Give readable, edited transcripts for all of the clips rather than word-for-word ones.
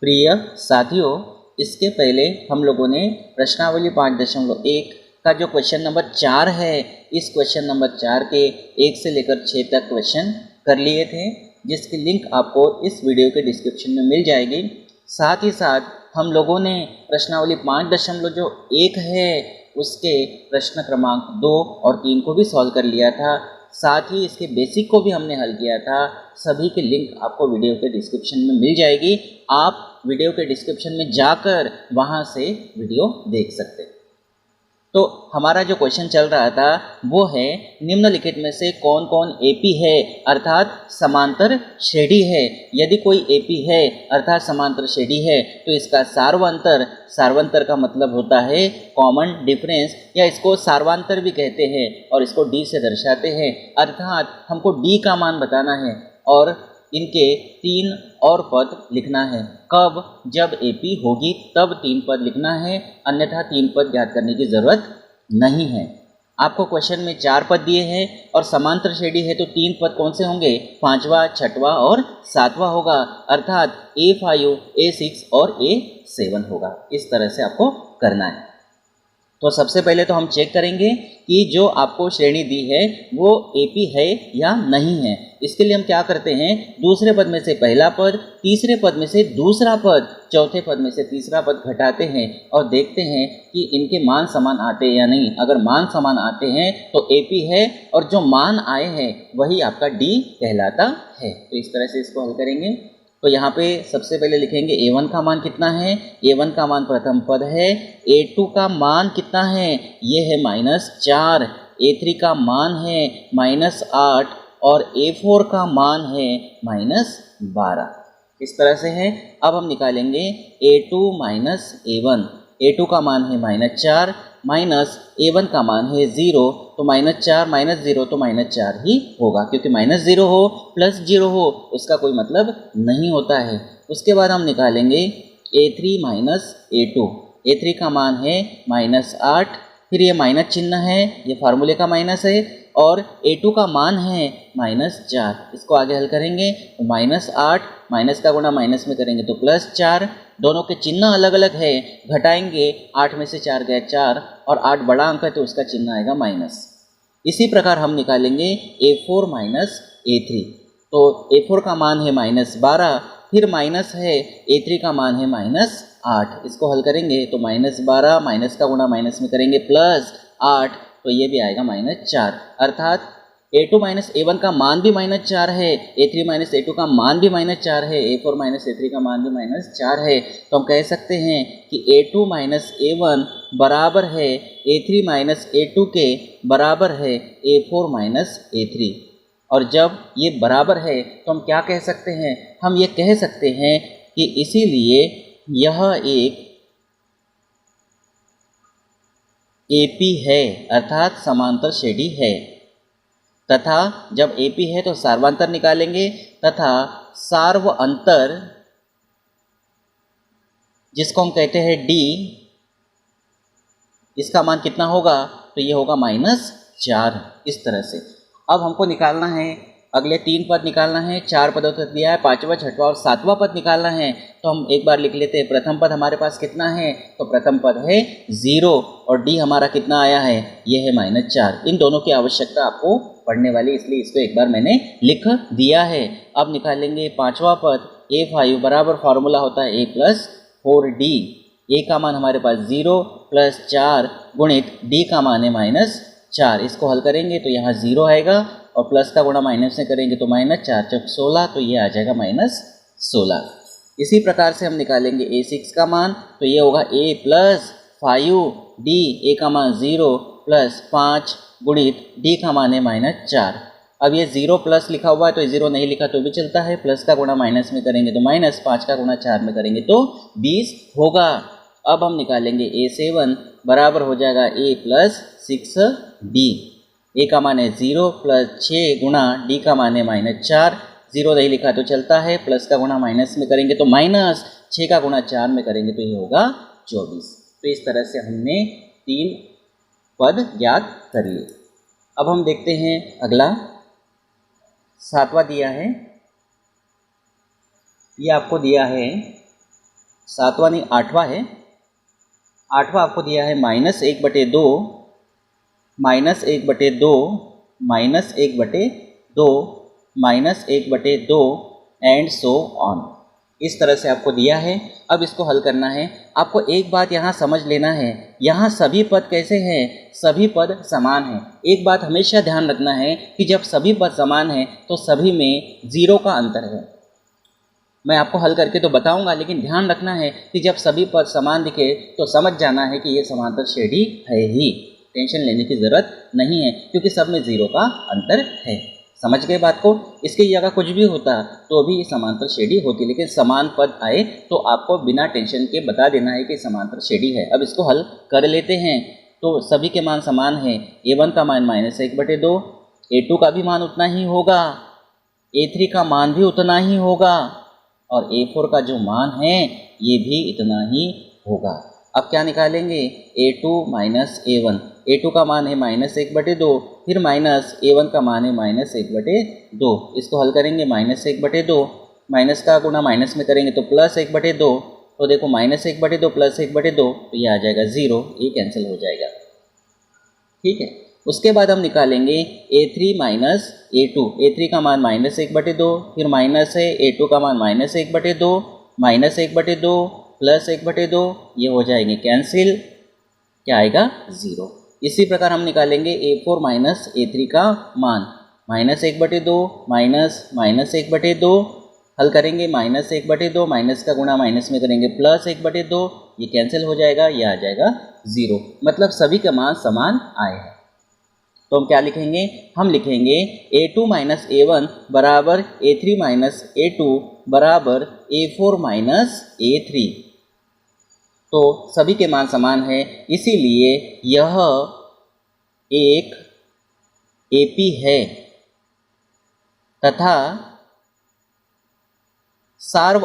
प्रिय साथियों, इसके पहले हम लोगों ने प्रश्नावली 5.1 का जो क्वेश्चन नंबर 4 है, इस क्वेश्चन नंबर 4 के 1 से लेकर 6 तक क्वेश्चन कर लिए थे, जिसकी लिंक आपको इस वीडियो के डिस्क्रिप्शन में मिल जाएगी। साथ ही साथ हम लोगों ने प्रश्नावली 5.1 है उसके प्रश्न क्रमांक 2 और 3 को भी सॉल्व कर लिया था। साथ ही इसके बेसिक को भी हमने हल किया था। सभी की लिंक आपको वीडियो के डिस्क्रिप्शन में मिल जाएगी। आप वीडियो के डिस्क्रिप्शन में जाकर वहां से वीडियो देख सकते हैं। तो हमारा जो क्वेश्चन चल रहा था वो है, निम्नलिखित में से कौन कौन एपी है अर्थात समांतर श्रेणी है। यदि कोई एपी है अर्थात समांतर श्रेणी है तो इसका सार्वंतर का मतलब होता है कॉमन डिफरेंस, या इसको सार्वांतर भी कहते हैं और इसको डी से दर्शाते हैं। अर्थात हमको डी का मान बताना है और इनके 3 और पद लिखना है। कब? जब एपी होगी तब 3 पद लिखना है, अन्यथा 3 पद ज्ञात करने की ज़रूरत नहीं है। आपको क्वेश्चन में 4 पद दिए हैं और समांतर श्रेणी है तो 3 पद कौन से होंगे? 5वां, 6वां और 7वां होगा, अर्थात A5, A6 और A7 होगा। इस तरह से आपको करना है। तो सबसे पहले तो हम चेक करेंगे कि जो आपको श्रेणी दी है वो एपी है या नहीं है। इसके लिए हम क्या करते हैं, दूसरे पद में से पहला पद, तीसरे पद में से दूसरा पद, चौथे पद में से तीसरा पद घटाते हैं और देखते हैं कि इनके मान समान आते हैं या नहीं। अगर मान समान आते हैं तो एपी है और जो मान आए हैं वही आपका डी कहलाता है। तो इस तरह से इसको हल करेंगे। तो यहाँ पे सबसे पहले लिखेंगे A1 का मान कितना है। A1 का मान प्रथम पद है। A2 का मान कितना है? ये है -4। A3 का मान है -8 और A4 का मान है -12। इस तरह से है। अब हम निकालेंगे A2 माइनस A1। A2 का मान है -4 माइनस A1 का मान है 0, तो -4 माइनस 0 तो -4 ही होगा, क्योंकि -0 हो प्लस 0 हो उसका कोई मतलब नहीं होता है। उसके बाद हम निकालेंगे A3 माइनस A2। A3 का मान है -8, फिर ये माइनस चिन्ह है, ये फार्मूले का माइनस है, और A2 का मान है -4। इसको आगे हल करेंगे तो -8 माइनस का गुणा माइनस में करेंगे तो +4। दोनों के चिन्ह अलग अलग है, घटाएंगे 8 में से 4 गया 4 और 8 बड़ा अंक है तो उसका चिन्ह आएगा माइनस। इसी प्रकार हम निकालेंगे A4 माइनस A3। तो A4 का मान है -12, फिर माइनस है A3 का मान है -8। इसको हल करेंगे तो -12 माइनस का गुणा माइनस में करेंगे +8, तो ये भी आएगा -4। अर्थात A2 माइनस A1 का मान भी -4 है, A3 माइनस A2 का मान भी -4 है, A4 माइनस A3 का मान भी -4 है। तो हम कह सकते हैं कि A2 माइनस A1 बराबर है A3 माइनस A2 के बराबर है A4 माइनस A3। और जब ये बराबर है तो हम क्या कह सकते हैं? हम ये कह सकते हैं कि इसीलिए यह एक एपी है अर्थात समांतर श्रेणी है, तथा जब एपी है तो सार्वांतर निकालेंगे, तथा सार्वअंतर जिसको हम कहते हैं डी, इसका मान कितना होगा? तो ये होगा -4। इस तरह से अब हमको निकालना है, अगले 3 पद निकालना है। 4 पदों तक दिया है, 5वां, 6वां और 7वां पद निकालना है। तो हम एक बार लिख लेते हैं। प्रथम पद हमारे पास कितना है? तो प्रथम पद है 0 और डी हमारा कितना आया है? ये है -4। इन दोनों की आवश्यकता आपको पढ़ने वाली, इसलिए इसको एक बार मैंने लिख दिया है। अब निकालेंगे 5वां पद A5 बराबर फार्मूला होता है A + 4D। ए का मान हमारे पास 0 + 4 गुणित डी का मान है -4। इसको हल करेंगे तो यहाँ 0 आएगा और प्लस का गुणा माइनस में करेंगे तो -4 × 16, तो ये आ जाएगा -16। इसी प्रकार से हम निकालेंगे A6 का मान, तो ये होगा A + 5D। ए का मान 0 + 5 गुणित डी का मान है -4। अब ये 0 प्लस लिखा हुआ है तो 0 नहीं लिखा तो भी चलता है, प्लस का गुणा माइनस में करेंगे तो माइनस, 5 का गुणा 4 में करेंगे तो 20 होगा। अब हम निकालेंगे A7 बराबर हो जाएगा A + 6D। ए का मान है 0 + 6 गुणा डी का मान है -4। 0 नहीं लिखा तो चलता है, प्लस का गुणा माइनस में करेंगे तो माइनस, 6 का गुणा 4 में करेंगे तो ये होगा 24। तो इस तरह से हमने 3 पद ज्ञात कर लिए। अब हम देखते हैं अगला 7वां दिया है। ये आपको दिया है सातवां नहीं, आठवां है। आठवां आपको दिया है -1/2, -1/2, -1/2, -1/2 एंड सो ऑन। इस तरह से आपको दिया है। अब इसको हल करना है। आपको एक बात यहाँ समझ लेना है, यहाँ सभी पद कैसे हैं, सभी पद समान हैं। एक बात हमेशा ध्यान रखना है कि जब सभी पद समान हैं तो सभी में 0 का अंतर है। मैं आपको हल करके तो बताऊंगा, लेकिन ध्यान रखना है कि जब सभी पद समान दिखे तो समझ जाना है कि ये समांतर श्रेणी है ही। टेंशन लेने की ज़रूरत नहीं है क्योंकि सब में 0 का अंतर है। समझ गए बात को? इसकी जगह कुछ भी होता तो भी ये समांतर श्रेणी होती, लेकिन समान पद आए तो आपको बिना टेंशन के बता देना है कि समांतर श्रेणी है। अब इसको हल कर लेते हैं। तो सभी के मान समान हैं। A1 का मान -1/2, A2 का भी मान उतना ही होगा, A3 का मान भी उतना ही होगा और A4 का जो मान है ये भी इतना ही होगा। अब क्या निकालेंगे? A2 - A1। A2 का मान है -1/2, फिर -A1 का मान है -1/2। इसको हल करेंगे -1/2, माइनस का गुणा माइनस में करेंगे तो +1/2। तो देखो -1/2 +1/2 तो ये आ जाएगा 0, ये कैंसिल हो जाएगा। ठीक है। उसके बाद हम निकालेंगे A3 - A2। A3 का मान -1/2, फिर माइनस है A2 का मान -1/2, -1/2 +1/2, ये हो जाएंगे कैंसिल। क्या आएगा? 0। इसी प्रकार हम निकालेंगे A4 - A3 का मान -1/2 -1/2, हल करेंगे -1/2, माइनस का गुणा माइनस में करेंगे +1/2, ये कैंसिल हो जाएगा, ये आ जाएगा 0। मतलब सभी के मान समान आए हैं। तो हम क्या लिखेंगे? हम लिखेंगे A2 - A1 बराबर A3 - A2 बराबर A4 - A3। तो सभी के मान समान है, इसीलिए यह एक AP है तथा सार्व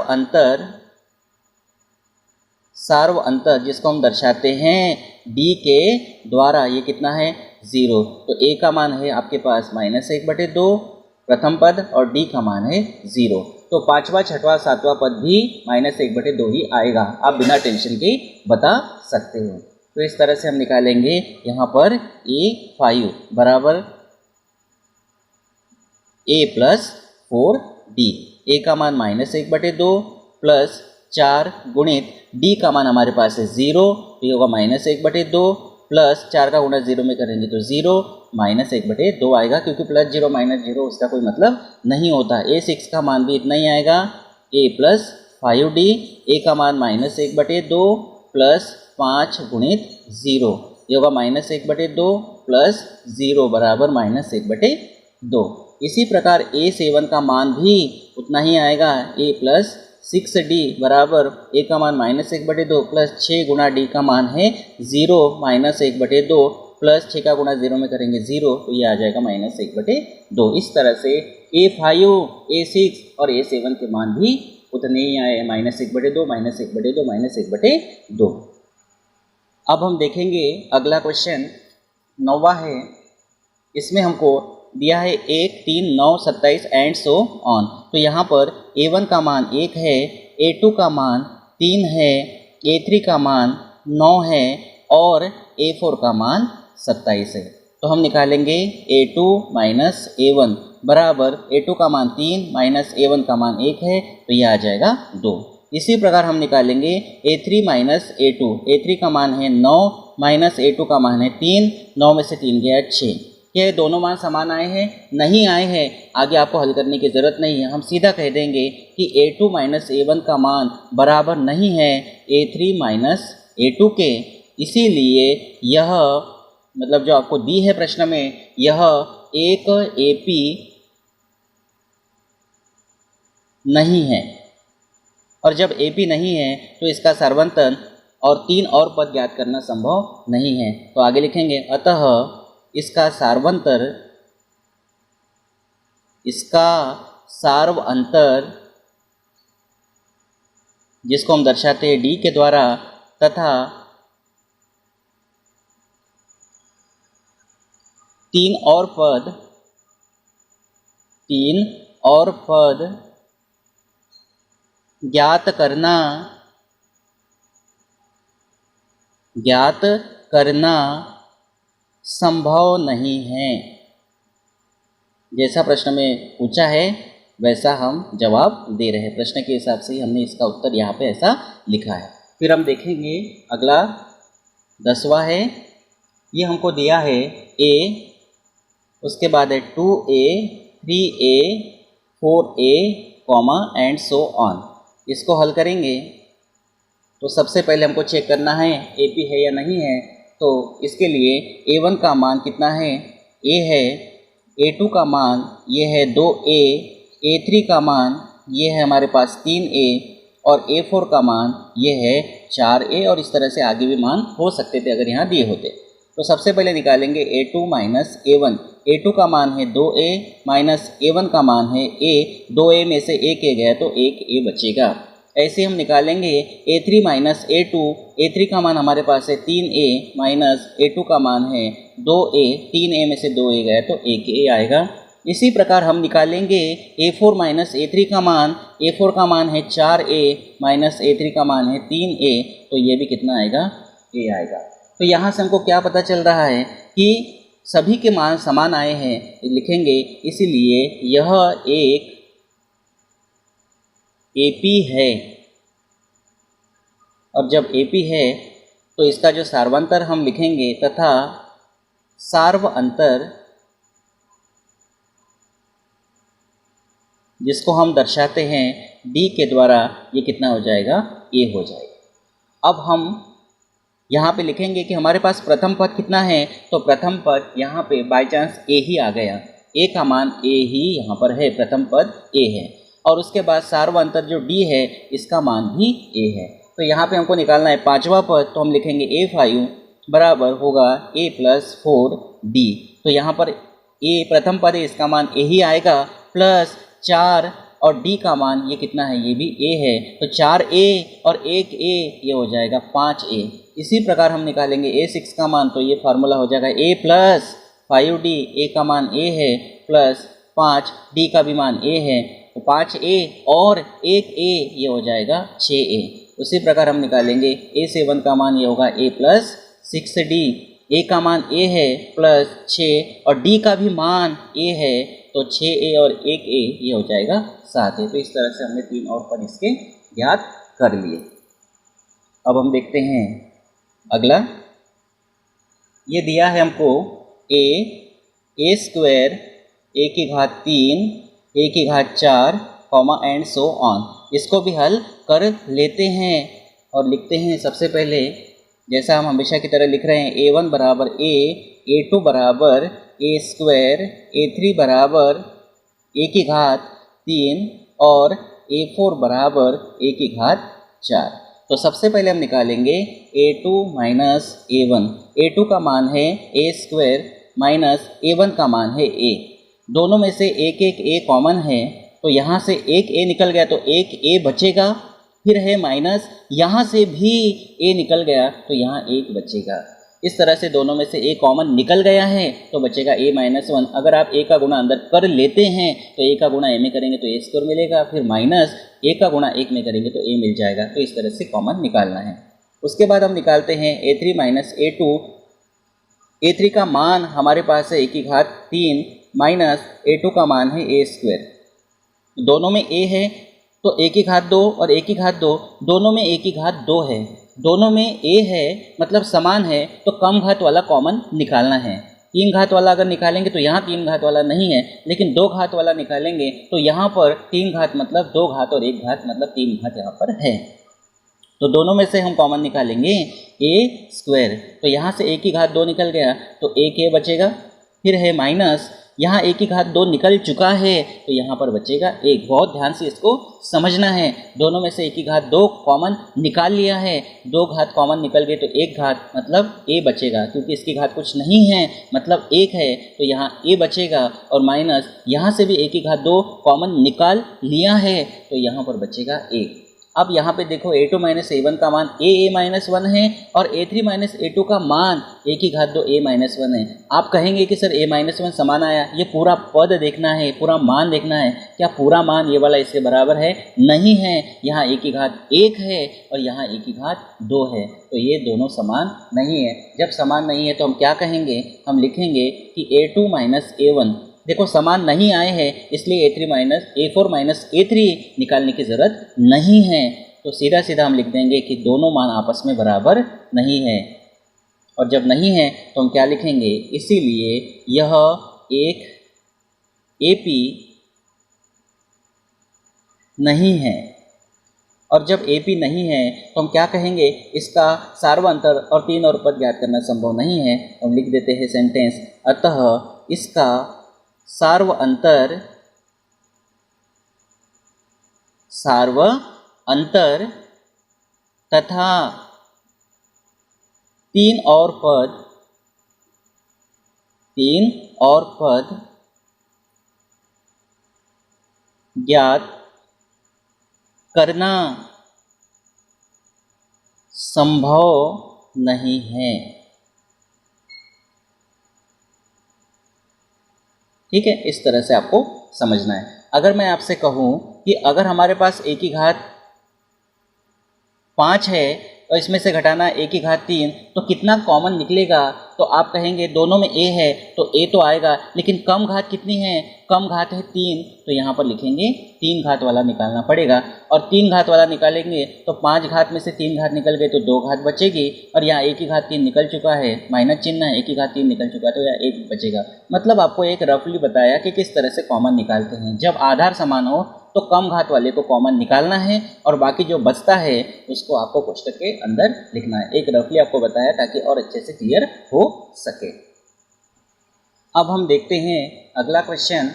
अंतर जिसको हम दर्शाते हैं D के द्वारा, ये कितना है? 0। तो A का मान है आपके पास -1/2 प्रथम पद और D का मान है 0। तो पांचवा, छठवां, सातवां पद भी -1/2 ही आएगा। आप बिना टेंशन के बता सकते हो। तो इस तरह से हम निकालेंगे यहाँ पर A5 बराबर A + 4D। A का मान -1/2 प्लस 4 गुणित D का मान हमारे पास है 0, तो ये होगा -1/2 प्लस 4 का गुणा 0 में करेंगे तो 0, -1/2 आएगा, क्योंकि +0 -0 उसका कोई मतलब नहीं होता। A6 का मान भी इतना ही आएगा, A + 5D। A का मान -1/2 प्लस 5 गुणित 0, ये होगा -1/2 प्लस 0 बराबर -1/2। इसी प्रकार A7 का मान भी उतना ही आएगा, A + 6D बराबर A का मान -1/2 प्लस 6 गुणा D का मान है 0, -1/2 प्लस 6 का गुणा 0 में करेंगे 0, तो ये आ जाएगा -1/2। इस तरह से A5, A6 और A7 के मान भी उतने ही आए, -1/2, -1/2, -1/2। अब हम देखेंगे अगला क्वेश्चन 9वां है। इसमें हमको दिया है 1, 3, 9, 27 एंड सो ऑन। तो यहाँ पर A1 का मान 1 है, A2 का मान 3 है, A3 का मान 9 है और A4 का मान 27 है। तो हम निकालेंगे A2 - A1 बराबर A2 का मान 3 माइनस A1 का मान 1 है, तो यह आ जाएगा 2। इसी प्रकार हम निकालेंगे A3 - A2। A3 का मान है 9 माइनस A2 का मान है 3, 9 में से 3 गया 6। ये दोनों मान समान आए हैं? नहीं आए हैं। आगे आपको हल करने की ज़रूरत नहीं है, हम सीधा कह देंगे कि A2 - A1 का मान बराबर नहीं है A3 - A2 के। इसीलिए यह मतलब जो आपको दी है प्रश्न में, यह एक AP नहीं है। और जब AP नहीं है तो इसका सार्वंतन और 3 और पद ज्ञात करना संभव नहीं है। तो आगे लिखेंगे, अतः इसका सार्व अंतर जिसको हम दर्शाते हैं D के द्वारा तथा 3 और पद ज्ञात करना ज्ञात करना संभव नहीं है। जैसा प्रश्न में पूछा है वैसा हम जवाब दे रहे हैं। प्रश्न के हिसाब से ही हमने इसका उत्तर यहाँ पे ऐसा लिखा है। फिर हम देखेंगे अगला 10वां है। ये हमको दिया है a, उसके बाद है 2a, 3a, 4a, comma and so on. इसको हल करेंगे तो सबसे पहले हमको चेक करना है AP है या नहीं है। तो इसके लिए A1 का मान कितना है, A है, A2 का मान ये है 2A, A3 का मान ये है हमारे पास 3A और A4 का मान ये है 4A, और इस तरह से आगे भी मान हो सकते थे अगर यहाँ दिए होते। तो सबसे पहले निकालेंगे A2 माइनस A1। A2 का मान है 2A माइनस A1 का मान है A, 2A में से 1A गया तो 1A बचेगा। ऐसे हम निकालेंगे A3 माइनस A2। A3 का मान हमारे पास है 3A माइनस A2 का मान है 2A, 3A में से 2A गया तो 1A आएगा। इसी प्रकार हम निकालेंगे A4 माइनस A3 का मान। A4 का मान है 4A माइनस A3 का मान है 3A, तो ये भी कितना आएगा, A आएगा। तो यहाँ से हमको क्या पता चल रहा है कि सभी के मान समान आए हैं, लिखेंगे इसीलिए यह एक AP है। और जब AP है तो इसका जो सार्वंतर हम लिखेंगे तथा सार्व अंतर जिसको हम दर्शाते हैं D के द्वारा, ये कितना हो जाएगा, A हो जाएगा। अब हम यहाँ पे लिखेंगे कि हमारे पास प्रथम पद कितना है। तो प्रथम पद यहाँ पे बाय चांस A ही आ गया, A का मान A ही यहाँ पर है, प्रथम पद A है। और उसके बाद सार्वंतर जो D है इसका मान भी A है। तो यहाँ पे हमको निकालना है पांचवा पद, तो हम लिखेंगे A5 बराबर होगा A प्लस 4D। तो यहाँ पर A प्रथम पद है, इसका मान A ही आएगा, प्लस 4 और D का मान ये कितना है, ये भी A है। तो 4A और 1A ये हो जाएगा 5A। इसी प्रकार हम निकालेंगे A6 का मान, तो ये फार्मूला हो जाएगा A प्लस 5D। A का मान A है प्लस 5D का भी मान A है, तो 5A और 1A ये हो जाएगा 6A। उसी प्रकार हम निकालेंगे A7 का मान ये होगा A प्लस 6D। A का मान A है प्लस 6 और D का भी मान A है, तो 6A और 1A ये हो जाएगा 7A। तो इस तरह से हमने 3 और पद इसके ज्ञात कर लिए। अब हम देखते हैं अगला। ये दिया है हमको A स्क्वायर A की घात 3 A की घात 4 कॉमा एंड सो ऑन। इसको भी हल कर लेते हैं और लिखते हैं सबसे पहले जैसा हम हमेशा की तरह लिख रहे हैं, A1 बराबर A, A2 बराबर A स्क्वायर, A3 बराबर A की घात 3 और A4 बराबर A की घात 4। तो सबसे पहले हम निकालेंगे A2 माइनस A1। A2 का मान है A स्क्वायर माइनस A1 का मान है A। दोनों में से एक एक A कॉमन है, तो यहाँ से एक A निकल गया तो एक A बचेगा। फिर है माइनस, यहाँ से भी A निकल गया तो यहाँ 1 बचेगा। इस तरह से दोनों में से A कॉमन निकल गया है तो बचेगा A माइनस 1। अगर आप A का गुणा अंदर कर लेते हैं तो A का गुणा A में करेंगे तो A स्क्वायर मिलेगा, फिर माइनस A का गुणा 1 में करेंगे तो A मिल जाएगा। तो इस तरह से कॉमन निकालना है। उसके बाद हम निकालते हैं A3 माइनस A2। A3 का मान हमारे पास है A की घात 3 माइनस A2 का मान है A स्क्वायर। दोनों में A है तो A की घात 2 और A की घात 2, दोनों में A की घात 2 है। दोनों में A है मतलब समान है, तो कम घात वाला कॉमन निकालना है। 3 घात वाला अगर निकालेंगे तो यहाँ 3 घात वाला नहीं है, लेकिन 2 घात वाला निकालेंगे तो यहाँ पर 3 घात मतलब 2 घात और 1 घात मतलब 3 घात यहाँ पर है। तो दोनों में से हम कॉमन निकालेंगे A स्क्वायर। तो यहाँ से A की घात 2 निकल गया तो 1A बचेगा। फिर है माइनस, यहाँ A की घात 2 निकल चुका है तो यहाँ पर बचेगा 1। बहुत ध्यान से इसको समझना है। दोनों में से A की घात 2 कॉमन निकाल लिया है, 2 घात कॉमन निकल गए तो 1 घात मतलब A बचेगा, क्योंकि इसकी घात कुछ नहीं है मतलब 1 है तो यहाँ A बचेगा। और माइनस यहाँ से भी A की घात 2 कॉमन निकाल लिया है तो यहाँ पर बचेगा 1। अब यहाँ पे देखो a2 माइनस a1 का मान a माइनस 1 है और a3 माइनस a2 का मान a की घात 2 a माइनस 1 है। आप कहेंगे कि सर a माइनस 1 समान आया, ये पूरा पद देखना है, पूरा मान देखना है, क्या पूरा मान ये वाला इसके बराबर है? नहीं है, यहाँ a की घात 1 है और यहाँ a की घात 2 है, तो ये दोनों समान नहीं है। जब समान नहीं है तो हम क्या कहेंगे? हम लिखेंगे कि a2 माइनस a1, देखो समान नहीं आए हैं इसलिए a4 माइनस a3 निकालने की ज़रूरत नहीं है, तो सीधा सीधा हम लिख देंगे कि दोनों मान आपस में बराबर नहीं है। और जब नहीं है तो हम क्या लिखेंगे? इसीलिए यह एक AP नहीं है। और जब AP नहीं है तो हम क्या कहेंगे? इसका सार्वअंतर और 3 और पद ज्ञात करना संभव नहीं है। हम लिख देते हैं सेंटेंस, अतः इसका सार्वअंतर तथा 3 और पद ज्ञात करना संभव नहीं है। ठीक है, इस तरह से आपको समझना है। अगर मैं आपसे कहूँ कि अगर हमारे पास a की घात 5 है और इसमें से घटाना a की घात 3, तो कितना कॉमन निकलेगा? तो आप कहेंगे दोनों में a है तो a तो आएगा, लेकिन कम घात कितनी है? कम घात है 3, तो यहाँ पर लिखेंगे 3 घात वाला निकालना पड़ेगा। और 3 घात वाला निकालेंगे तो 5 घात में से 3 घात निकल गए तो 2 घात बचेगी, और यहाँ a की घात 3 निकल चुका है, माइनस चिन्ह है, a की घात 3 निकल चुका है, तो यहाँ 1 बचेगा। मतलब आपको एक रफली बताया कि किस तरह से कॉमन निकालते हैं। जब आधार समान हो तो कम घात वाले को कॉमन निकालना है और बाकी जो बचता है उसको आपको कोष्टक के अंदर लिखना है। एक रफली आपको बताया ताकि और अच्छे से क्लियर हो सके। अब हम देखते हैं अगला क्वेश्चन,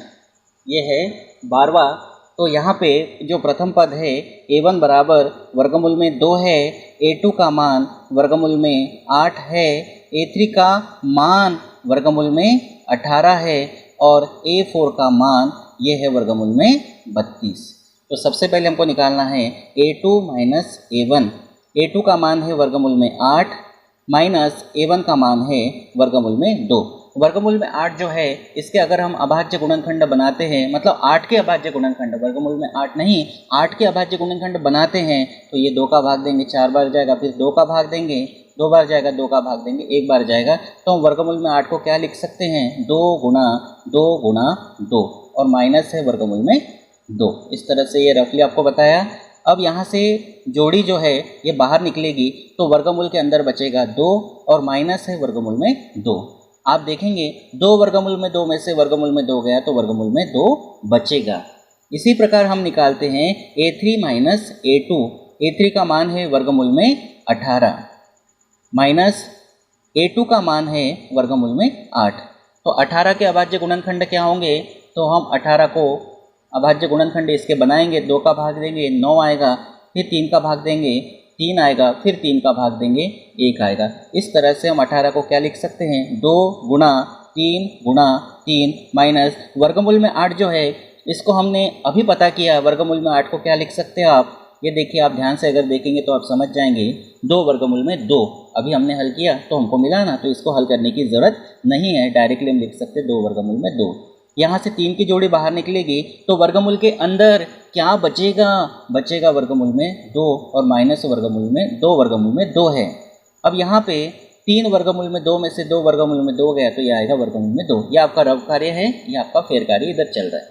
ये है 12वां। तो यहाँ पे जो प्रथम पद है a1 बराबर वर्गमूल में 2 है, a2 का मान वर्गमूल में 8 है, a3 का मान वर्गमूल में 18 है और a4 का मान ये है वर्गमूल में 32। तो सबसे पहले हमको निकालना है a2 माइनस a1। a2 का मान है वर्गमूल में 8 माइनस a1 का मान है वर्गमूल में 2। वर्गमूल में 8 जो है इसके अगर हम अभाज्य गुणनखंड बनाते हैं, मतलब 8 के अभाज्य गुणनखंड, वर्गमूल में 8 नहीं 8 के अभाज्य गुणनखंड बनाते हैं तो ये 2 का भाग देंगे 4 बार जाएगा, फिर 2 का भाग देंगे 2 बार जाएगा, 2 का भाग देंगे 1 बार जाएगा। तो हम वर्गमूल में 8 को क्या लिख सकते हैं? 2 गुणा 2 और माइनस है वर्गमूल में 2। इस तरह से ये रफली आपको बताया। अब यहाँ से जोड़ी जो है ये बाहर निकलेगी तो वर्गमूल के अंदर बचेगा 2 और माइनस है वर्गमूल में 2। आप देखेंगे 2 वर्गमूल में 2 में से वर्गमूल में 2 गया तो वर्गमूल में 2 बचेगा। इसी प्रकार हम निकालते हैं a3 माइनस a2। a3 का मान है वर्गमूल में 18 माइनस a2 का मान है वर्गमूल में 8। तो 18 के अभाज्य गुणनखंड क्या होंगे? तो हम 18 को अभाज्य गुणनखंड इसके बनाएंगे, 2 का भाग देंगे 9 आएगा, फिर 3 का भाग देंगे 3 आएगा, फिर 3 का भाग देंगे 1 आएगा। इस तरह से हम 18 को क्या लिख सकते हैं? 2 गुणा 3 माइनस वर्गमूल में 8 जो है इसको हमने अभी पता किया। वर्गमूल में 8 को क्या लिख सकते हैं आप? ये देखिए, आप ध्यान से अगर देखेंगे तो आप समझ जाएंगे। 2 वर्गमूल में 2 अभी हमने हल किया तो हमको मिला ना, तो इसको हल करने की ज़रूरत नहीं है, डायरेक्टली हम लिख सकते 2 वर्गमूल में 2। यहाँ से 3 की जोड़ी बाहर निकलेगी तो वर्गमूल के अंदर क्या बचेगा? बचेगा वर्गमूल में 2 और माइनस वर्गमूल में 2 वर्गमूल में 2 है। अब यहाँ पे 3 वर्गमूल में 2 में से 2 वर्गमूल में 2 गया तो ये आएगा वर्गमूल में 2। ये आपका रव कार्य है, ये आपका फेर कार्य इधर चल रहा है।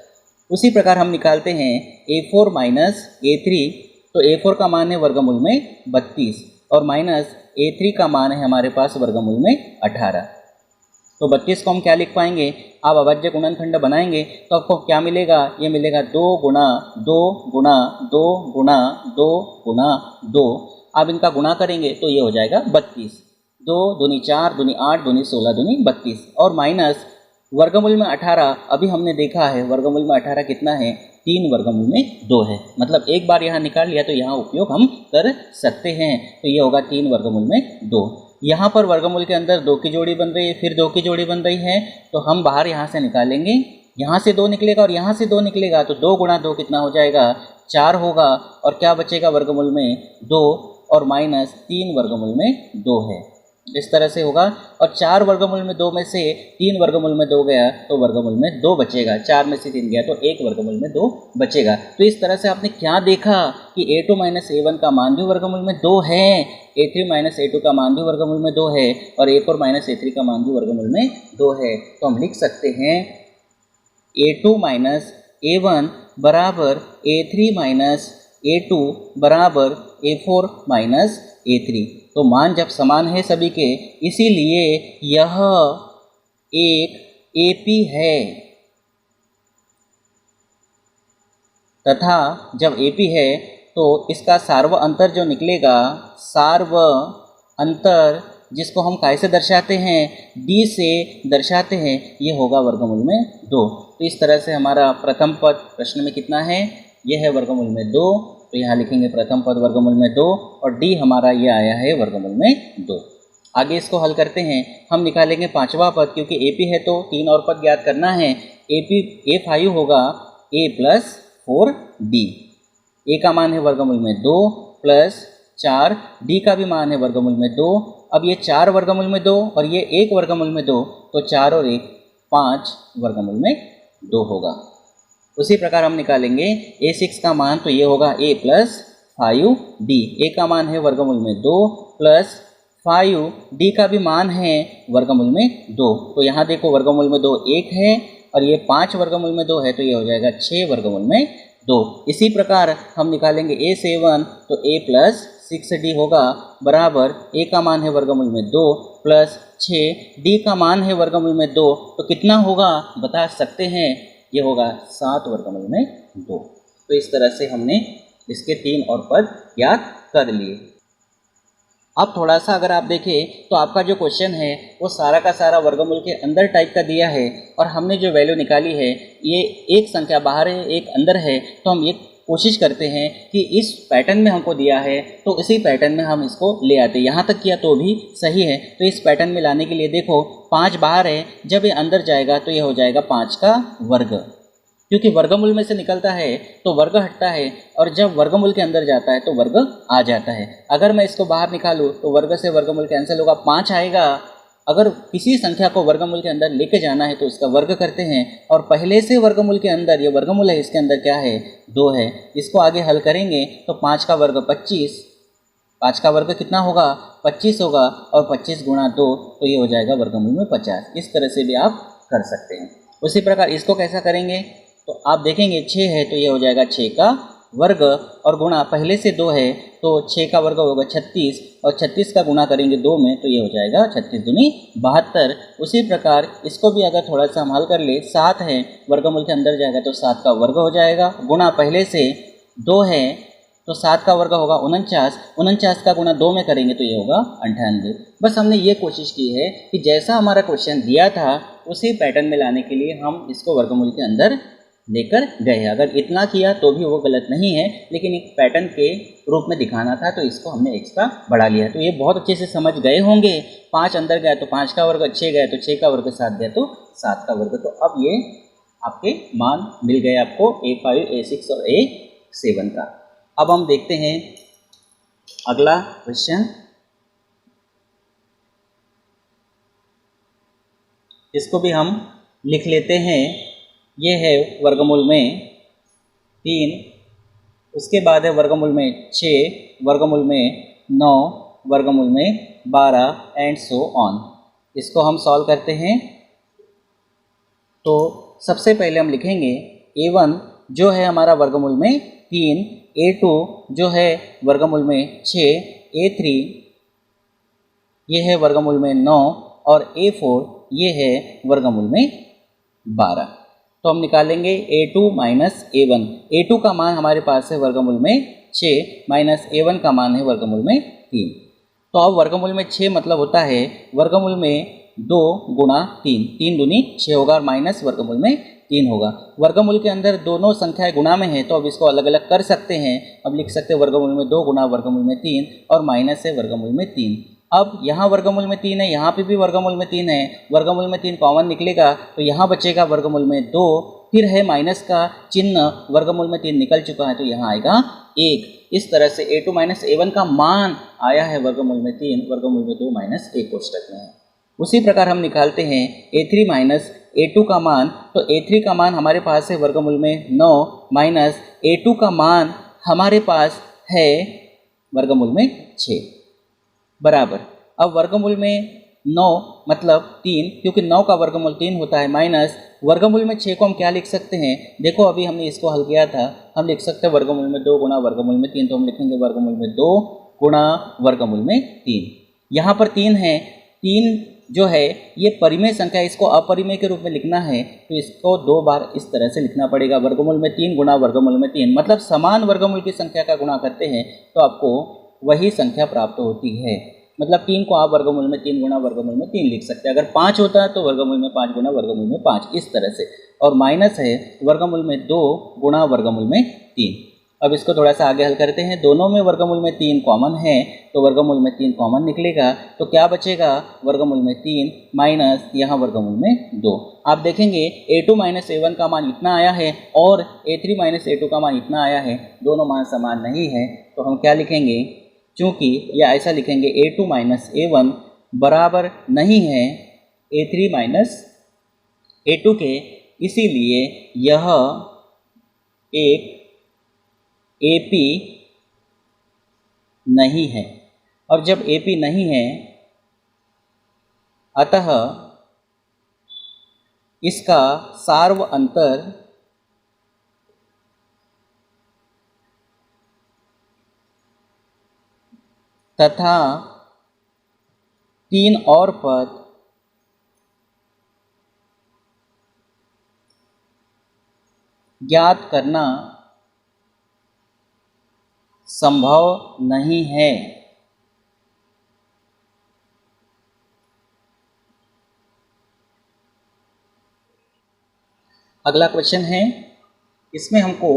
उसी प्रकार हम निकालते हैं a4 माइनस a3। तो a4 का मान है वर्गमूल में 32 और माइनस a3 का मान है हमारे पास वर्गमूल में 18। तो 32 को हम क्या लिख पाएंगे? आप अभाज्य गुणनखंड बनाएंगे तो आपको क्या मिलेगा? ये मिलेगा 2 गुणा 2। आप इनका गुणा करेंगे तो ये हो जाएगा 32। 2 दूनी 4 दूनी 8 दूनी 16 दूनी 32 और माइनस वर्गमूल में 18। अभी हमने देखा है वर्गमूल में 18 कितना है? 3 वर्गमूल में 2 है। मतलब एक बार यहाँ निकाल लिया तो यहाँ उपयोग हम कर सकते हैं। तो ये होगा 3 वर्गमूल में 2। यहाँ पर वर्गमूल के अंदर 2 की जोड़ी बन रही है, फिर 2 की जोड़ी बन रही है, तो हम बाहर यहाँ से निकालेंगे। यहाँ से 2 निकलेगा और यहाँ से 2 निकलेगा तो 2 गुणा 2 कितना हो जाएगा? 4 होगा और क्या बचेगा वर्गमूल में 2 और माइनस 3 वर्गमूल में 2 है। इस तरह से होगा और 4 वर्गमूल में 2 में से 3 वर्गमूल में 2 गया तो वर्गमूल में 2 बचेगा, 4 में से 3 गया तो 1 वर्गमूल में 2 बचेगा। तो इस तरह से आपने क्या देखा कि a2 माइनस a1 का मान भी वर्गमूल में 2 है, a3 माइनस a2 का मान भी वर्गमूल में 2 है और a4 माइनस a3 का मान भी वर्गमूल में 2 है। तो हम लिख सकते हैं a2 माइनस a1 बराबर a3 माइनस a2 बराबर a4 माइनस a3। तो मान जब समान है सभी के, इसीलिए यह एक AP है तथा जब AP है तो इसका सार्व अंतर जो निकलेगा, सार्व अंतर जिसको हम कैसे दर्शाते हैं, D से दर्शाते हैं, ये होगा वर्गमूल में 2। तो इस तरह से हमारा प्रथम पद प्रश्न में कितना है, यह है वर्गमूल में 2। तो यहाँ लिखेंगे प्रथम पद वर्गमूल में 2 और D हमारा ये आया है वर्गमूल में 2। आगे इसको हल करते हैं, हम निकालेंगे पांचवा पद, क्योंकि AP है तो 3 और पद ज्ञात करना है। A5 होगा A प्लस 4D, A का मान है वर्गमूल में 2 प्लस 4, D का भी मान है वर्गमूल में 2। अब ये 4 वर्गमूल में 2 और ये 1 वर्गमूल में 2, तो 4 और 1 5 वर्गमूल में 2 होगा। उसी प्रकार हम निकालेंगे A6 का मान, तो ये होगा A प्लस 5D, A का मान है वर्गमूल में 2 प्लस 5D का भी मान है वर्गमूल में 2। तो यहाँ देखो वर्गमूल में 2 1 है और ये 5 वर्गमूल में 2 है, तो ये हो जाएगा 6 वर्गमूल में 2। इसी प्रकार हम निकालेंगे A7, तो A प्लस 6D होगा बराबर A का मान है वर्गमूल में 2 प्लस 6D का मान है वर्गमूल में 2, तो कितना होगा बता सकते हैं, ये होगा 7 वर्गमूल में 2। तो इस तरह से हमने इसके 3 और पद ज्ञात कर लिए। अब थोड़ा सा अगर आप देखें तो आपका जो क्वेश्चन है वो सारा का सारा वर्गमूल के अंदर टाइप का दिया है और हमने जो वैल्यू निकाली है ये एक संख्या बाहर है एक अंदर है। तो हम ये कोशिश करते हैं कि इस पैटर्न में हमको दिया है तो इसी पैटर्न में हम इसको ले आते, यहाँ तक किया तो भी सही है। तो इस पैटर्न में लाने के लिए देखो 5 बाहर है, जब ये अंदर जाएगा तो ये हो जाएगा 5 का वर्ग, क्योंकि वर्गमूल में से निकलता है तो वर्ग हटता है और जब वर्गमूल के अंदर जाता है तो वर्ग आ जाता है। अगर मैं इसको बाहर निकालूँ तो वर्ग से वर्गमूल कैंसिल होगा, 5 आएगा। अगर किसी संख्या को वर्गमूल के अंदर लेके जाना है तो इसका वर्ग करते हैं और पहले से वर्गमूल के अंदर, ये वर्गमूल है इसके अंदर क्या है 2 है, इसको आगे हल करेंगे तो 5 का वर्ग 25, 5 का वर्ग कितना होगा 25 होगा और 25 गुणा 2 तो ये हो जाएगा वर्गमूल में 50। इस तरह से भी आप कर सकते हैं। उसी प्रकार इसको कैसा करेंगे तो आप देखेंगे 6 है तो ये हो जाएगा 6 का वर्ग और गुणा पहले से 2 है तो 6 का वर्ग होगा 36 और 36 का गुणा करेंगे 2 में तो ये हो जाएगा 36 दूनी 72। उसी प्रकार इसको भी अगर थोड़ा सा हम हल कर ले, 7 है वर्गमूल के अंदर जाएगा तो 7 का वर्ग हो जाएगा, गुणा पहले से 2 है तो 7 का वर्ग होगा 49, 49 का गुणा 2 में करेंगे तो ये होगा 98। बस हमने ये कोशिश की है कि जैसा हमारा क्वेश्चन दिया था उसी पैटर्न में लाने के लिए हम इसको वर्गमूल के अंदर लेकर गए। अगर इतना किया तो भी वो गलत नहीं है, लेकिन एक पैटर्न के रूप में दिखाना था तो इसको हमने एक्स्ट्रा बढ़ा लिया। तो ये बहुत अच्छे से समझ गए होंगे। 5 अंदर गया तो 5 का वर्ग, 6 गया तो 6 का वर्ग, 7 गया तो 7 का वर्ग। तो अब ये आपके मान मिल गए आपको A5, A6 और A7 का। अब हम देखते हैं अगला क्वेश्चन। इसको भी हम लिख लेते हैं। ये है वर्गमूल में 3, उसके बाद है वर्गमूल में 6, वर्गमूल में 9, वर्गमूल में 12 एंड सो ऑन। इसको हम सॉल्व करते हैं। तो सबसे पहले हम लिखेंगे A1 जो है हमारा वर्गमूल में 3, A2 जो है वर्गमूल में 6, A3 ये है वर्गमूल में 9 और A4 ये है वर्गमूल में 12। तो हम निकालेंगे A2 माइनस A1। A2 का मान हमारे पास है वर्गमूल में 6 माइनस A1 का मान है वर्गमूल में 3। तो अब वर्गमूल में 6 मतलब होता है वर्गमूल में 2 गुणा 3, 3 दूनी 6 होगा और माइनस वर्गमूल में 3 होगा। वर्गमूल के अंदर दोनों संख्याएं गुणा में है तो अब इसको अलग अलग कर सकते हैं। अब लिख सकते हैं वर्गमूल में 2 गुणा वर्गमूल में 3 और माइनस है वर्गमूल में 3। अब यहाँ वर्गमूल में 3 है, यहाँ पे भी वर्गमूल में 3 है, वर्गमूल में 3 कॉमन निकलेगा तो यहाँ बचेगा वर्गमूल में 2 फिर है माइनस का चिन्ह, वर्गमूल में 3 निकल चुका है तो यहाँ आएगा 1। इस तरह से a2 माइनस a1 का मान आया है वर्गमूल में 3, वर्गमूल में 2 माइनस 1 कोष्टक में है। उसी प्रकार हम निकालते हैं a3 माइनस a2 का मान। तो a3 का मान हमारे पास है वर्गमूल में 9 माइनस a2 का मान हमारे पास है वर्गमूल में 6 बराबर। अब वर्गमूल में 9 मतलब 3, क्योंकि 9 का वर्गमूल 3 होता है, माइनस वर्गमूल में 6 को हम क्या लिख सकते हैं, देखो अभी हमने इसको हल किया था, हम लिख सकते हैं वर्गमूल में 2 गुणा वर्गमूल में 3, तो हम लिखेंगे वर्गमूल में 2 गुणा वर्गमूल में 3। यहाँ पर 3 है, 3 जो है ये परिमेय संख्या, इसको अपरिमेय के रूप में लिखना है तो इसको 2 बार इस तरह से लिखना पड़ेगा, वर्गमूल में 3 गुणा वर्गमूल में 3, मतलब समान वर्गमूल की संख्या का गुणा करते हैं तो आपको वही संख्या प्राप्त होती है। मतलब 3 को आप वर्गमूल में 3 गुणा वर्गमूल में 3 लिख सकते हैं। अगर 5 होता है तो वर्गमूल में 5 गुणा वर्गमूल में 5, इस तरह से। और माइनस है वर्गमूल में 2 गुणा वर्गमूल में 3। अब इसको थोड़ा सा आगे हल करते हैं, दोनों में वर्गमूल में 3 कॉमन है तो वर्गमूल में 3 कॉमन निकलेगा, तो क्या बचेगा, वर्गमूल में 3 माइनस यहाँ वर्गमूल में 2। आप देखेंगे a2 माइनस a1 का मान इतना आया है और a3 माइनस a2 का मान इतना आया है, दोनों मान समान नहीं है, तो हम क्या लिखेंगे, चूँकि या ऐसा लिखेंगे a2 माइनस a1 बराबर नहीं है a3 माइनस a2 के, इसीलिए यह एक AP नहीं है। और जब AP नहीं है अतः इसका सार्व अंतर तथा 3 और पद ज्ञात करना संभव नहीं है। अगला क्वेश्चन है, इसमें हमको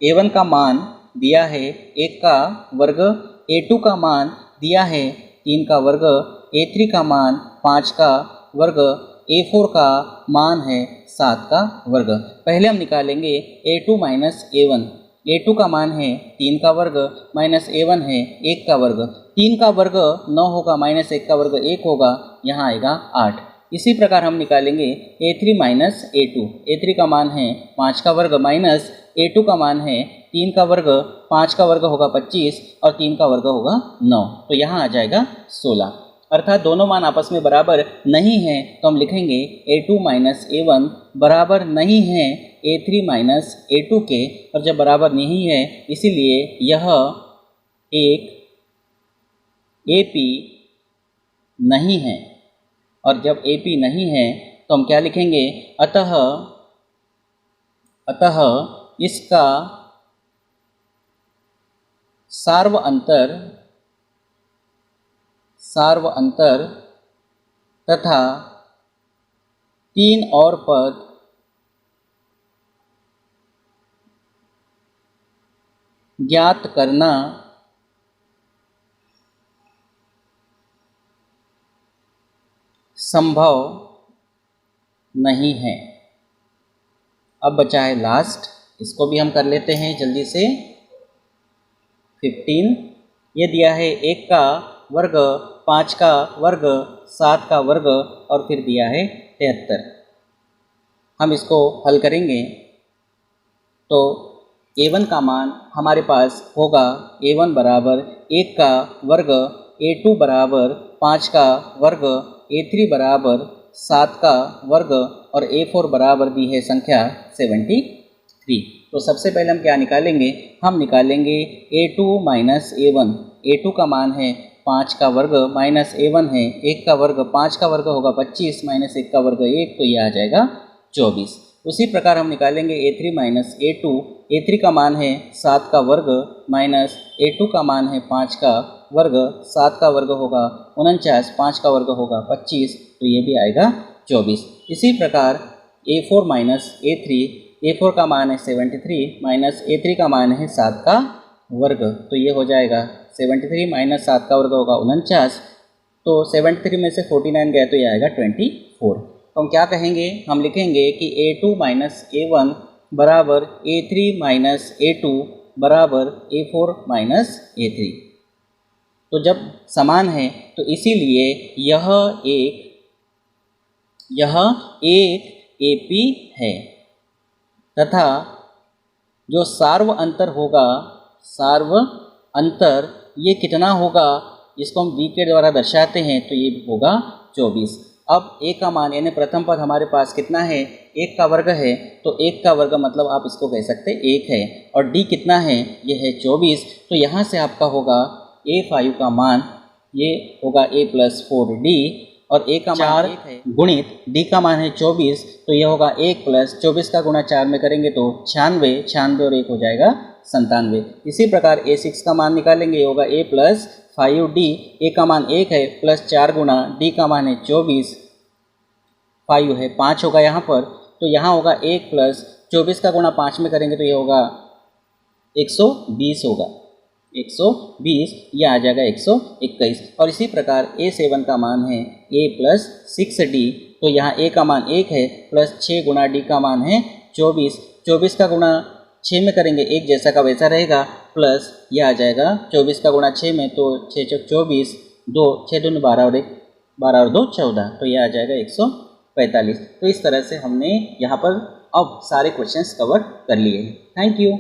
a1 का मान दिया है 1 का वर्ग, a2 का मान दिया है 3 का वर्ग, a3 का मान 5 का वर्ग, a4 का मान है 7 का वर्ग। पहले हम निकालेंगे a2 माइनस a1। a2 का मान है 3 का वर्ग माइनस a1 है 1 का वर्ग। 3 का वर्ग 9 होगा माइनस 1 का वर्ग 1 होगा, यहाँ आएगा 8। इसी प्रकार हम निकालेंगे a3 माइनस a2। a3 का मान है 5 का वर्ग माइनस a2 का मान है 3 का वर्ग, 5 का वर्ग होगा 25 और 3 का वर्ग होगा 9, तो यहाँ आ जाएगा 16। अर्थात दोनों मान आपस में बराबर नहीं हैं, तो हम लिखेंगे a2 माइनस a1 बराबर नहीं है a3 माइनस a2 के, और जब बराबर नहीं है इसीलिए यह एक AP नहीं है। और जब AP नहीं है तो हम क्या लिखेंगे, अतः इसका सार्व अंतर तथा 3 और पद ज्ञात करना संभव नहीं है। अब बचा है लास्ट, इसको भी हम कर लेते हैं जल्दी से। 15 ये दिया है 1 का वर्ग, 5 का वर्ग, 7 का वर्ग और फिर दिया है 73। हम इसको हल करेंगे तो a1 का मान हमारे पास होगा a1 बराबर 1 का वर्ग, a2 बराबर 5 का वर्ग, a3 बराबर 7 का वर्ग और a4 बराबर दी है संख्या 73। तो सबसे पहले हम क्या निकालेंगे, हम निकालेंगे a2 माइनस a1। a2 का मान है 5 का वर्ग माइनस a1 है 1 का वर्ग, 5 का वर्ग होगा 25 माइनस 1 का वर्ग 1, तो यह आ जाएगा 24। उसी प्रकार हम निकालेंगे a3 माइनस a2। a3 का मान है 7 का वर्ग माइनस a2 का मान है 5 का वर्ग, 7 का वर्ग होगा 49, 5 का वर्ग होगा 25, तो ये भी आएगा 24। इसी प्रकार a4 माइनस a3, a4 का मान है 73 माइनस a3 का मान है 7 का वर्ग, तो ये हो जाएगा 73 माइनस 7 का वर्ग होगा 49, तो 73 में से 49 गया तो ये आएगा 24। तो तो हम क्या कहेंगे, हम लिखेंगे कि A2 माइनस A1 बराबर A3 माइनस A2 बराबर A4 माइनस A3। तो जब समान है तो इसीलिए यह एक AP है तथा जो सार्व अंतर होगा, सार्व अंतर ये कितना होगा, इसको हम V के द्वारा दर्शाते हैं, तो ये होगा 24। अब A का मान यानी प्रथम पद हमारे पास कितना है, 1 का वर्ग है, तो 1 का वर्ग मतलब आप इसको कह सकते हैं 1 है, और D कितना है, ये है 24। तो यहाँ से आपका होगा A5 का मान ये होगा A + 4D, और A का मान 4 है गुणित D का मान है 24, तो यह होगा 1 + 24 का गुणा 4 में करेंगे तो 96, 96 और 1 हो जाएगा 97। इसी प्रकार A6 का मान निकालेंगे, ये होगा A + 5D, A का मान 1 है प्लस 4 गुणा D का मान है 24, 5 है 5 होगा यहाँ पर, तो यहाँ होगा 1 + 24 का गुणा 5 में करेंगे तो ये होगा 120 होगा, 120, यह आ जाएगा 121। और इसी प्रकार A7 का मान है A + 6D, तो यहाँ A का मान 1 है प्लस 6 गुणा D का मान है 24, 24 का गुणा 6 में करेंगे एक जैसा का वैसा रहेगा, प्लस यह आ जाएगा 24 का गुणा 6 में, तो 6 × 24, 2 6 दूनी 12 और 1 12 और 2 14, तो यह आ जाएगा 145। तो इस तरह से हमने यहाँ पर अब सारे क्वेश्चंस कवर कर लिए हैं। Thank you.